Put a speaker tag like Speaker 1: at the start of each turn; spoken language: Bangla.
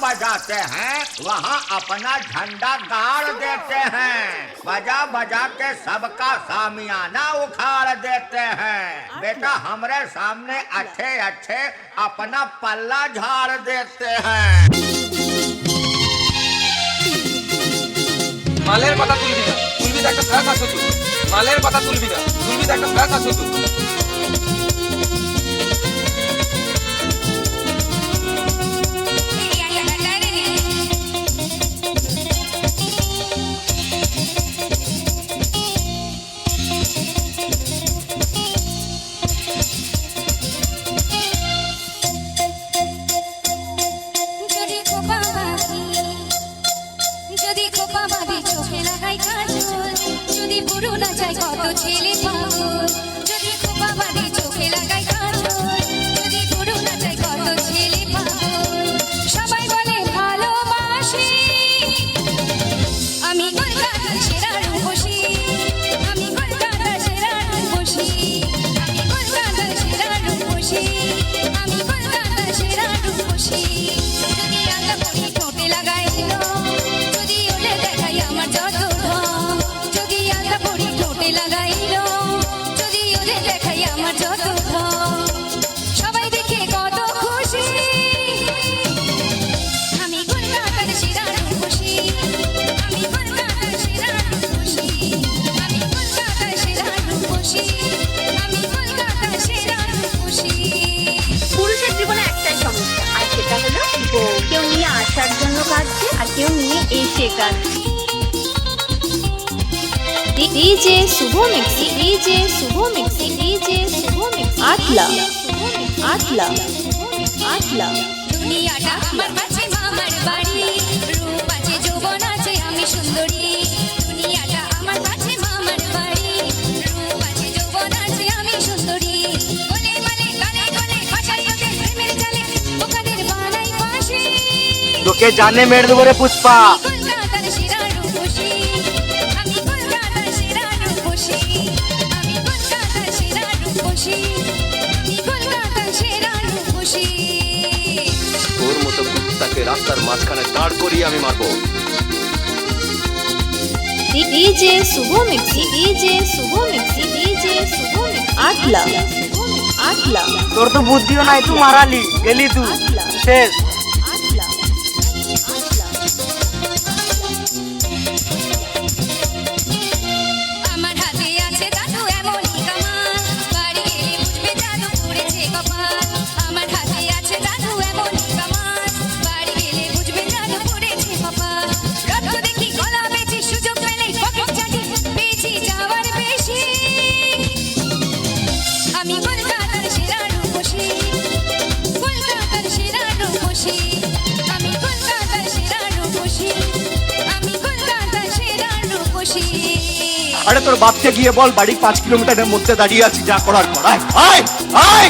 Speaker 1: बजाते हैं वहाँ अपना झंडा गाड़ देते हैं, बजा बजा के सबका सामियाना उखाड़ देते हैं। बेटा हमरे सामने अच्छे अच्छे अपना पल्ला झाड़ देते हैं।
Speaker 2: মালের কথা তুলবি না, তুলবি তো একটা ফ্ল্যাশ আসো তুই। মালের কথা তুলবি না, তুলবি তো একটা ফ্ল্যাশ আসো তুই।
Speaker 3: যদি পুরো না চাই কত ছেলে পাগল, যদি খোপা বাঁধে চোখে লাগাই কাজল, যদি পুরো না চাই কত ছেলে পাগল। সবাই বলে ভালোবাসি, আমি কলকাতার সেরা রূপসী, আমি কলকাতার সেরা রূপসী, আমি কলকাতার সেরা রূপসী, আমি কলকাতার সেরা রূপসী। যদি আলতা পরি ঠোঁটে লাগাই যদি ওলে দেখাই আমার যত ঢং, যদি আলতা পরি ঠোঁটে লাগাইল, যদি ওলে দেখাই আমার যত ঢং, সবাই দেখে কত খুশি, আমি কলকাতার সেরা রূপসী, আমি কলকাতার সেরা রূপসী, আমি কলকাতার সেরা রূপসী, আমি কলকাতার সেরা রূপসী।
Speaker 4: পুরুষের জীবনে একটাই সমস্যা, আর সেটা হলো বউ। কেউ নিয়ে আসার জন্য কাঁদছে আর কেউ নিয়ে এসে কাঁদছে।
Speaker 5: डीजे शुभ मिक्सी, डीजे शुभ मिक्सी, डीजे शुभ मिक्सी। आटला आटला आटला।
Speaker 3: দুনিয়াটা আমার কাছে মামার বাড়ি, রূপ আছে যৌবন আছে আমি সুন্দরী। দুনিয়াটা আমার কাছে মামার বাড়ি, রূপ আছে যৌবন আছে আমি সুন্দরী। বলে মানে গালে গলে ভাষায় ওদের প্রেমের জালে ওখানের বানাই ফাঁসি।
Speaker 6: তোকে জানে মেরে দেবো রে পুষ্পা।
Speaker 3: কলকাতার সেরা রূপসী, আমি কলকাতার সেরা রূপসী, আমি কলকাতার সেরা রূপসী, আমি কলকাতার সেরা রূপসী।
Speaker 2: তোর মতো কুত্তাকে রাস্তার মাঝখানে দাঁড় করিয়ে আমি মারবো।
Speaker 5: डीजे शुभ मिक्सी, डीजे शुभ मिक्सी, डीजे शुभ मिक्सी। आटला आटला
Speaker 6: তোর তো বুদ্ধিও নাই, তুই মারালি গেলি তুই শেষ।
Speaker 5: आटला
Speaker 3: আমার হাতে আছে জাদু এমনই কামাল, বাড়ি গেলে বুঝবে জাদু পড়েছে কপাল। আমার হাতে আছে জাদু এমনই কামাল, বাড়ি গেলে বুঝবে জাদু পড়েছে কপাল। রক্ত দেখি গলা বেঁচে সুযোগ পেলেই পকেট চাটি পেয়েছি যাওয়ার বেশি। আমি কলকাতার সেরা রূপসী, কলকাতার সেরা রূপসী, আমি কলকাতার সেরা রূপসী, আমি কলকাতার সেরা রূপসী।
Speaker 6: আরে তোর বাপকে গিয়ে বল বাড়ি 5 কিলোমিটারের মধ্যে দাঁড়িয়ে আছি, যা করার কর। আয় আয় আয়।